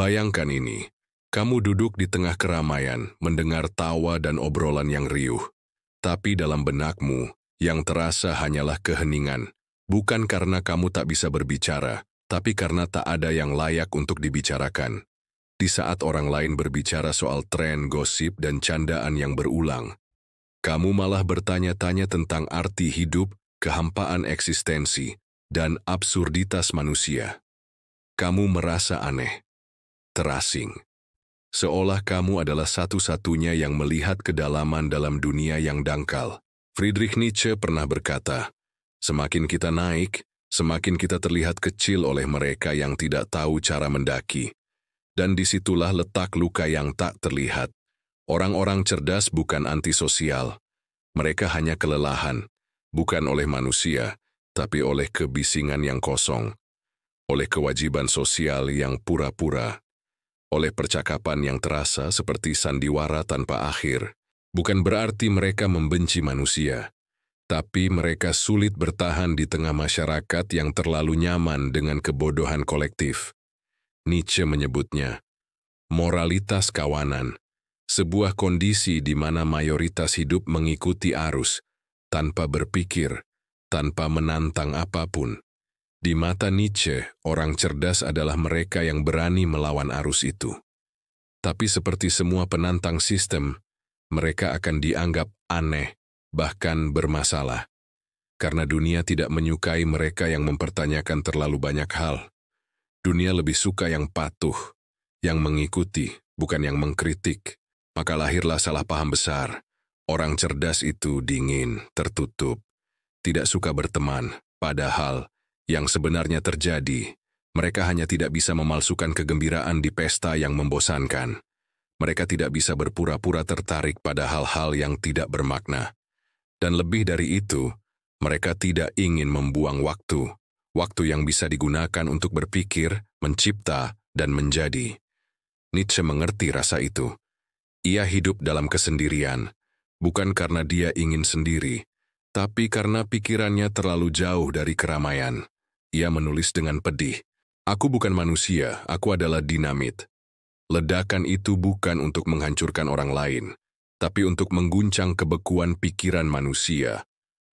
Bayangkan ini, kamu duduk di tengah keramaian, mendengar tawa dan obrolan yang riuh. Tapi dalam benakmu, yang terasa hanyalah keheningan. Bukan karena kamu tak bisa berbicara, tapi karena tak ada yang layak untuk dibicarakan. Di saat orang lain berbicara soal tren, gosip, dan candaan yang berulang, kamu malah bertanya-tanya tentang arti hidup, kehampaan eksistensi, dan absurditas manusia. Kamu merasa aneh, terasing. Seolah kamu adalah satu-satunya yang melihat kedalaman dalam dunia yang dangkal. Friedrich Nietzsche pernah berkata, semakin kita naik, semakin kita terlihat kecil oleh mereka yang tidak tahu cara mendaki. Dan disitulah letak luka yang tak terlihat. Orang-orang cerdas bukan antisosial. Mereka hanya kelelahan, bukan oleh manusia, tapi oleh kebisingan yang kosong, oleh kewajiban sosial yang pura-pura, oleh percakapan yang terasa seperti sandiwara tanpa akhir. Bukan berarti mereka membenci manusia, tapi mereka sulit bertahan di tengah masyarakat yang terlalu nyaman dengan kebodohan kolektif. Nietzsche menyebutnya moralitas kawanan, sebuah kondisi di mana mayoritas hidup mengikuti arus, tanpa berpikir, tanpa menantang apapun. Di mata Nietzsche, orang cerdas adalah mereka yang berani melawan arus itu. Tapi seperti semua penantang sistem, mereka akan dianggap aneh, bahkan bermasalah. Karena dunia tidak menyukai mereka yang mempertanyakan terlalu banyak hal. Dunia lebih suka yang patuh, yang mengikuti, bukan yang mengkritik. Maka lahirlah salah paham besar. Orang cerdas itu dingin, tertutup, tidak suka berteman. Padahal, yang sebenarnya terjadi, mereka hanya tidak bisa memalsukan kegembiraan di pesta yang membosankan. Mereka tidak bisa berpura-pura tertarik pada hal-hal yang tidak bermakna. Dan lebih dari itu, mereka tidak ingin membuang waktu. Waktu yang bisa digunakan untuk berpikir, mencipta, dan menjadi. Nietzsche mengerti rasa itu. Ia hidup dalam kesendirian, bukan karena dia ingin sendiri, tapi karena pikirannya terlalu jauh dari keramaian. Ia menulis dengan pedih, "Aku bukan manusia, aku adalah dinamit." Ledakan itu bukan untuk menghancurkan orang lain, tapi untuk mengguncang kebekuan pikiran manusia,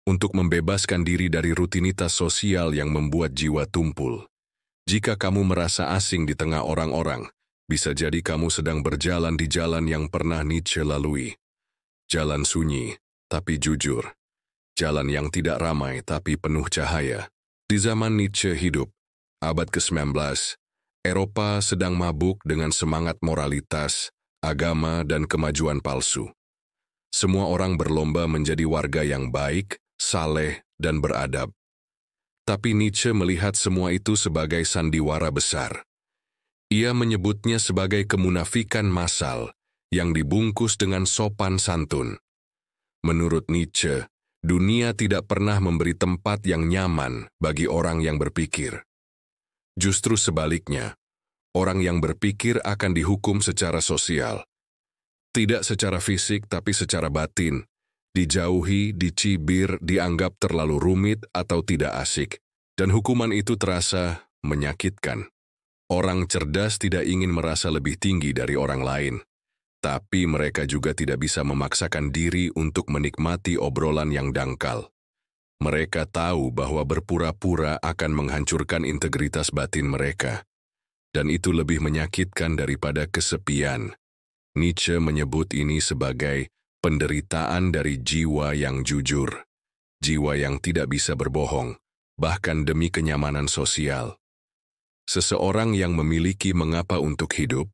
untuk membebaskan diri dari rutinitas sosial yang membuat jiwa tumpul. Jika kamu merasa asing di tengah orang-orang, bisa jadi kamu sedang berjalan di jalan yang pernah Nietzsche lalui. Jalan sunyi, tapi jujur. Jalan yang tidak ramai, tapi penuh cahaya. Di zaman Nietzsche hidup, abad ke-19, Eropa sedang mabuk dengan semangat moralitas, agama, dan kemajuan palsu. Semua orang berlomba menjadi warga yang baik, saleh, dan beradab. Tapi Nietzsche melihat semua itu sebagai sandiwara besar. Ia menyebutnya sebagai kemunafikan massal yang dibungkus dengan sopan santun. Menurut Nietzsche, dunia tidak pernah memberi tempat yang nyaman bagi orang yang berpikir. Justru sebaliknya, orang yang berpikir akan dihukum secara sosial. Tidak secara fisik tapi secara batin. Dijauhi, dicibir, dianggap terlalu rumit atau tidak asik. Dan hukuman itu terasa menyakitkan. Orang cerdas tidak ingin merasa lebih tinggi dari orang lain. Tapi mereka juga tidak bisa memaksakan diri untuk menikmati obrolan yang dangkal. Mereka tahu bahwa berpura-pura akan menghancurkan integritas batin mereka. Dan itu lebih menyakitkan daripada kesepian. Nietzsche menyebut ini sebagai penderitaan dari jiwa yang jujur. Jiwa yang tidak bisa berbohong, bahkan demi kenyamanan sosial. Seseorang yang memiliki mengapa untuk hidup,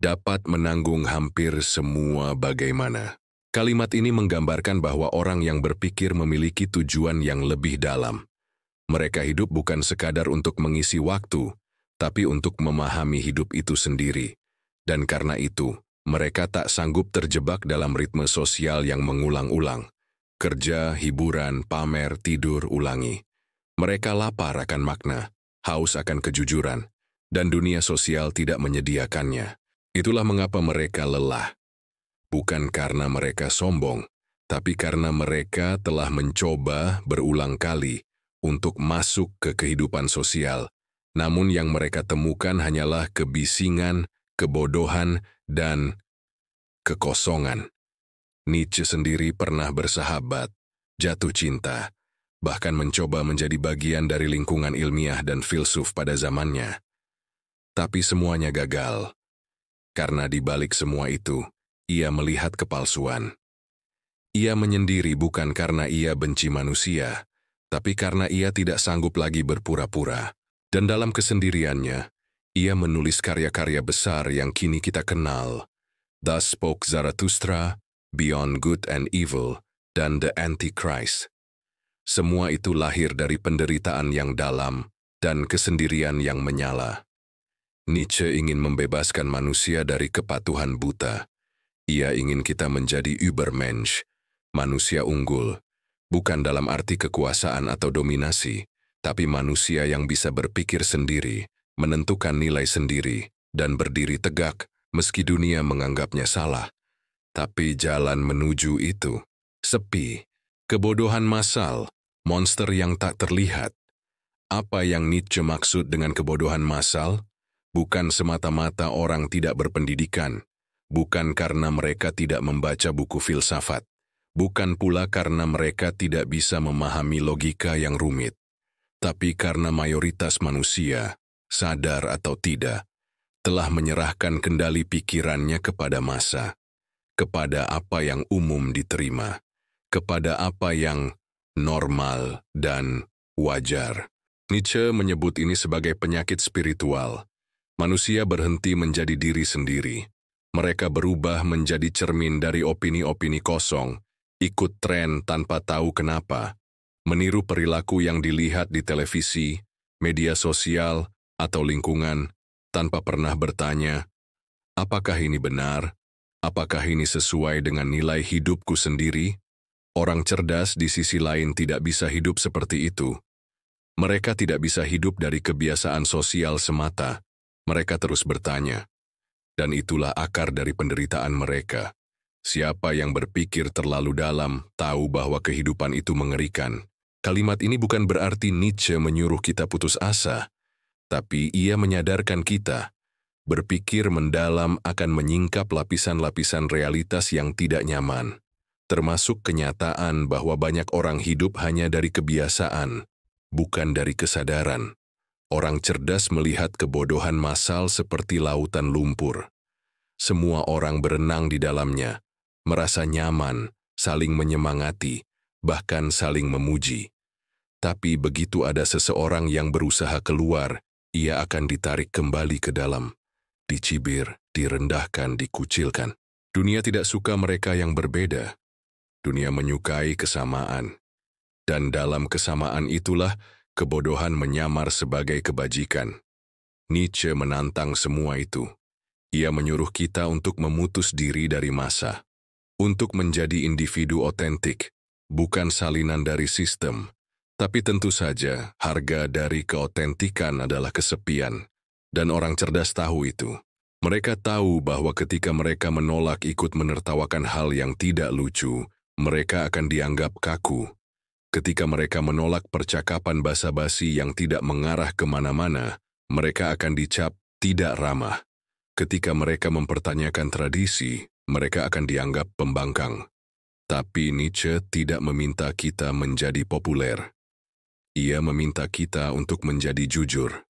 dapat menanggung hampir semua bagaimana. Kalimat ini menggambarkan bahwa orang yang berpikir memiliki tujuan yang lebih dalam. Mereka hidup bukan sekadar untuk mengisi waktu, tapi untuk memahami hidup itu sendiri. Dan karena itu, mereka tak sanggup terjebak dalam ritme sosial yang mengulang-ulang. Kerja, hiburan, pamer, tidur, ulangi. Mereka lapar akan makna, haus akan kejujuran, dan dunia sosial tidak menyediakannya. Itulah mengapa mereka lelah. Bukan karena mereka sombong, tapi karena mereka telah mencoba berulang kali untuk masuk ke kehidupan sosial. Namun yang mereka temukan hanyalah kebisingan kebodohan, dan kekosongan. Nietzsche sendiri pernah bersahabat, jatuh cinta, bahkan mencoba menjadi bagian dari lingkungan ilmiah dan filsuf pada zamannya. Tapi semuanya gagal, karena di balik semua itu, ia melihat kepalsuan. Ia menyendiri bukan karena ia benci manusia, tapi karena ia tidak sanggup lagi berpura-pura. Dan dalam kesendiriannya, ia menulis karya-karya besar yang kini kita kenal. Thus Spoke Zarathustra, Beyond Good and Evil, dan The Antichrist. Semua itu lahir dari penderitaan yang dalam dan kesendirian yang menyala. Nietzsche ingin membebaskan manusia dari kepatuhan buta. Ia ingin kita menjadi Übermensch, manusia unggul, bukan dalam arti kekuasaan atau dominasi, tapi manusia yang bisa berpikir sendiri, menentukan nilai sendiri, dan berdiri tegak meski dunia menganggapnya salah. Tapi jalan menuju itu sepi, kebodohan massal, monster yang tak terlihat. Apa yang Nietzsche maksud dengan kebodohan massal? Bukan semata-mata orang tidak berpendidikan, bukan karena mereka tidak membaca buku filsafat, bukan pula karena mereka tidak bisa memahami logika yang rumit, tapi karena mayoritas manusia, sadar atau tidak, telah menyerahkan kendali pikirannya kepada massa, kepada apa yang umum diterima, kepada apa yang normal dan wajar. Nietzsche menyebut ini sebagai penyakit spiritual. Manusia berhenti menjadi diri sendiri. Mereka berubah menjadi cermin dari opini-opini kosong, ikut tren tanpa tahu kenapa, meniru perilaku yang dilihat di televisi, media sosial, atau lingkungan, tanpa pernah bertanya, apakah ini benar? Apakah ini sesuai dengan nilai hidupku sendiri? Orang cerdas di sisi lain tidak bisa hidup seperti itu. Mereka tidak bisa hidup dari kebiasaan sosial semata. Mereka terus bertanya. Dan itulah akar dari penderitaan mereka. Siapa yang berpikir terlalu dalam tahu bahwa kehidupan itu mengerikan. Kalimat ini bukan berarti Nietzsche menyuruh kita putus asa, tapi ia menyadarkan kita. Berpikir mendalam akan menyingkap lapisan-lapisan realitas yang tidak nyaman, termasuk kenyataan bahwa banyak orang hidup hanya dari kebiasaan, bukan dari kesadaran. Orang cerdas melihat kebodohan massal seperti lautan lumpur. Semua orang berenang di dalamnya, merasa nyaman, saling menyemangati, bahkan saling memuji. Tapi begitu ada seseorang yang berusaha keluar, ia akan ditarik kembali ke dalam. Dicibir, direndahkan, dikucilkan. Dunia tidak suka mereka yang berbeda. Dunia menyukai kesamaan. Dan dalam kesamaan itulah kebodohan menyamar sebagai kebajikan. Nietzsche menantang semua itu. Ia menyuruh kita untuk memutus diri dari massa, untuk menjadi individu otentik, bukan salinan dari sistem. Tapi tentu saja, harga dari keotentikan adalah kesepian. Dan orang cerdas tahu itu. Mereka tahu bahwa ketika mereka menolak ikut menertawakan hal yang tidak lucu, mereka akan dianggap kaku. Ketika mereka menolak percakapan basa-basi yang tidak mengarah kemana-mana, mereka akan dicap tidak ramah. Ketika mereka mempertanyakan tradisi, mereka akan dianggap pembangkang. Tapi Nietzsche tidak meminta kita menjadi populer. Ia meminta kita untuk menjadi jujur.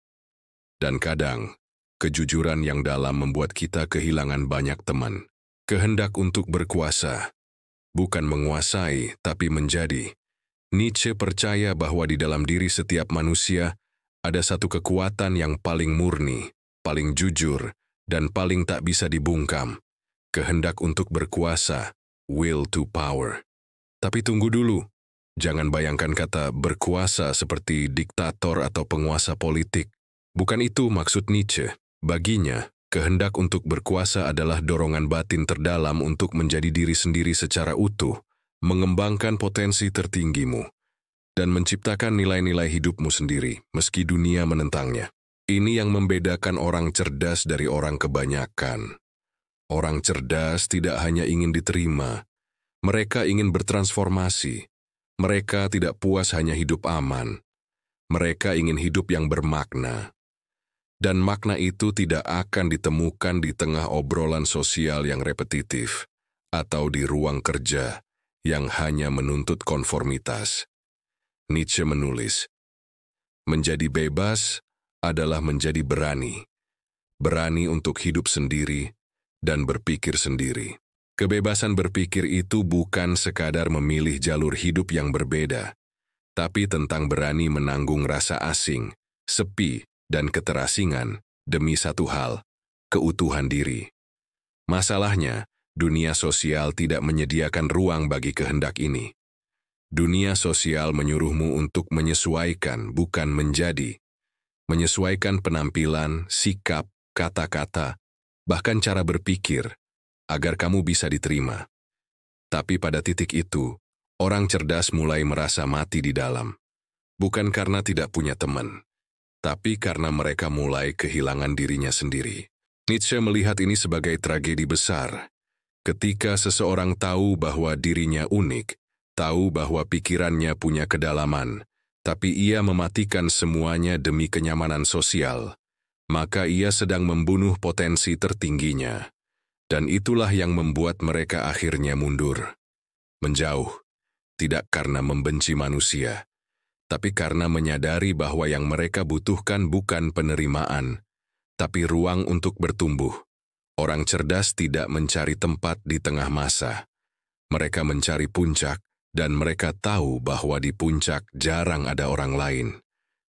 Dan kadang, kejujuran yang dalam membuat kita kehilangan banyak teman. Kehendak untuk berkuasa, bukan menguasai, tapi menjadi. Nietzsche percaya bahwa di dalam diri setiap manusia ada satu kekuatan yang paling murni, paling jujur, dan paling tak bisa dibungkam. Kehendak untuk berkuasa, will to power. Tapi tunggu dulu, jangan bayangkan kata berkuasa seperti diktator atau penguasa politik. Bukan itu maksud Nietzsche. Baginya, kehendak untuk berkuasa adalah dorongan batin terdalam untuk menjadi diri sendiri secara utuh, mengembangkan potensi tertinggimu, dan menciptakan nilai-nilai hidupmu sendiri, meski dunia menentangnya. Ini yang membedakan orang cerdas dari orang kebanyakan. Orang cerdas tidak hanya ingin diterima, mereka ingin bertransformasi. Mereka tidak puas hanya hidup aman. Mereka ingin hidup yang bermakna. Dan makna itu tidak akan ditemukan di tengah obrolan sosial yang repetitif atau di ruang kerja yang hanya menuntut konformitas. Nietzsche menulis, menjadi bebas adalah menjadi berani. Berani untuk hidup sendiri dan berpikir sendiri. Kebebasan berpikir itu bukan sekadar memilih jalur hidup yang berbeda, tapi tentang berani menanggung rasa asing, sepi, dan keterasingan demi satu hal, keutuhan diri. Masalahnya, dunia sosial tidak menyediakan ruang bagi kehendak ini. Dunia sosial menyuruhmu untuk menyesuaikan, bukan menjadi. Menyesuaikan penampilan, sikap, kata-kata, bahkan cara berpikir, agar kamu bisa diterima. Tapi pada titik itu, orang cerdas mulai merasa mati di dalam. Bukan karena tidak punya teman, tapi karena mereka mulai kehilangan dirinya sendiri. Nietzsche melihat ini sebagai tragedi besar. Ketika seseorang tahu bahwa dirinya unik, tahu bahwa pikirannya punya kedalaman, tapi ia mematikan semuanya demi kenyamanan sosial, maka ia sedang membunuh potensi tertingginya. Dan itulah yang membuat mereka akhirnya mundur. Menjauh, tidak karena membenci manusia, tapi karena menyadari bahwa yang mereka butuhkan bukan penerimaan, tapi ruang untuk bertumbuh. Orang cerdas tidak mencari tempat di tengah masa. Mereka mencari puncak, dan mereka tahu bahwa di puncak jarang ada orang lain.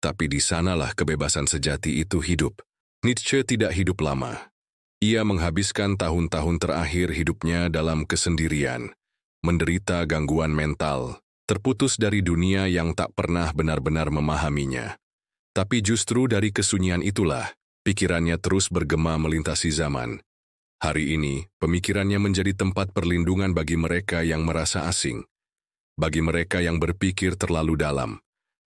Tapi di sanalah kebebasan sejati itu hidup. Nietzsche tidak hidup lama. Ia menghabiskan tahun-tahun terakhir hidupnya dalam kesendirian, menderita gangguan mental, terputus dari dunia yang tak pernah benar-benar memahaminya. Tapi justru dari kesunyian itulah, pikirannya terus bergema melintasi zaman. Hari ini, pemikirannya menjadi tempat perlindungan bagi mereka yang merasa asing, bagi mereka yang berpikir terlalu dalam,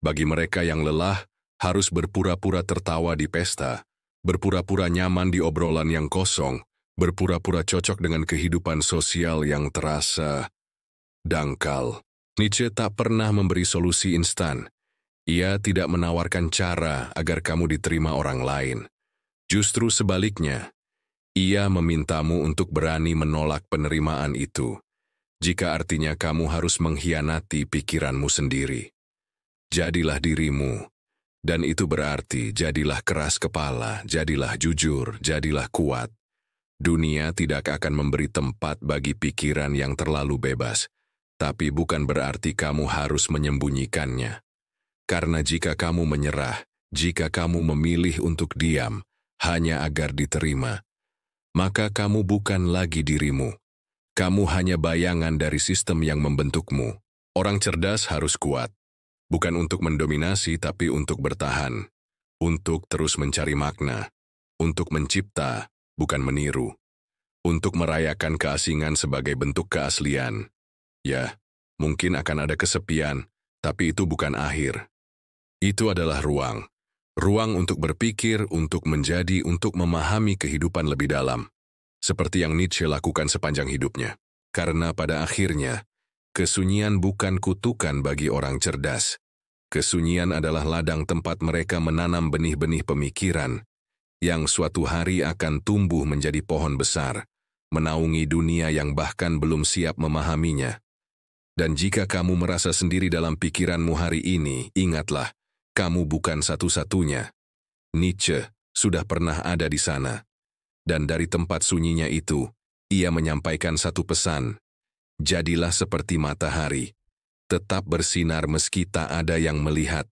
bagi mereka yang lelah harus berpura-pura tertawa di pesta, berpura-pura nyaman di obrolan yang kosong, berpura-pura cocok dengan kehidupan sosial yang terasa dangkal. Nietzsche tak pernah memberi solusi instan. Ia tidak menawarkan cara agar kamu diterima orang lain. Justru sebaliknya, ia memintamu untuk berani menolak penerimaan itu, jika artinya kamu harus mengkhianati pikiranmu sendiri. Jadilah dirimu, dan itu berarti jadilah keras kepala, jadilah jujur, jadilah kuat. Dunia tidak akan memberi tempat bagi pikiran yang terlalu bebas, tapi bukan berarti kamu harus menyembunyikannya. Karena jika kamu menyerah, jika kamu memilih untuk diam, hanya agar diterima, maka kamu bukan lagi dirimu. Kamu hanya bayangan dari sistem yang membentukmu. Orang cerdas harus kuat. Bukan untuk mendominasi, tapi untuk bertahan. Untuk terus mencari makna. Untuk mencipta, bukan meniru. Untuk merayakan keasingan sebagai bentuk keaslian. Ya, mungkin akan ada kesepian, tapi itu bukan akhir. Itu adalah ruang. Ruang untuk berpikir, untuk menjadi, untuk memahami kehidupan lebih dalam. Seperti yang Nietzsche lakukan sepanjang hidupnya. Karena pada akhirnya, kesunyian bukan kutukan bagi orang cerdas. Kesunyian adalah ladang tempat mereka menanam benih-benih pemikiran yang suatu hari akan tumbuh menjadi pohon besar, menaungi dunia yang bahkan belum siap memahaminya. Dan jika kamu merasa sendiri dalam pikiranmu hari ini, ingatlah, kamu bukan satu-satunya. Nietzsche sudah pernah ada di sana. Dan dari tempat sunyinya itu, ia menyampaikan satu pesan. Jadilah seperti matahari. Tetap bersinar meski tak ada yang melihat.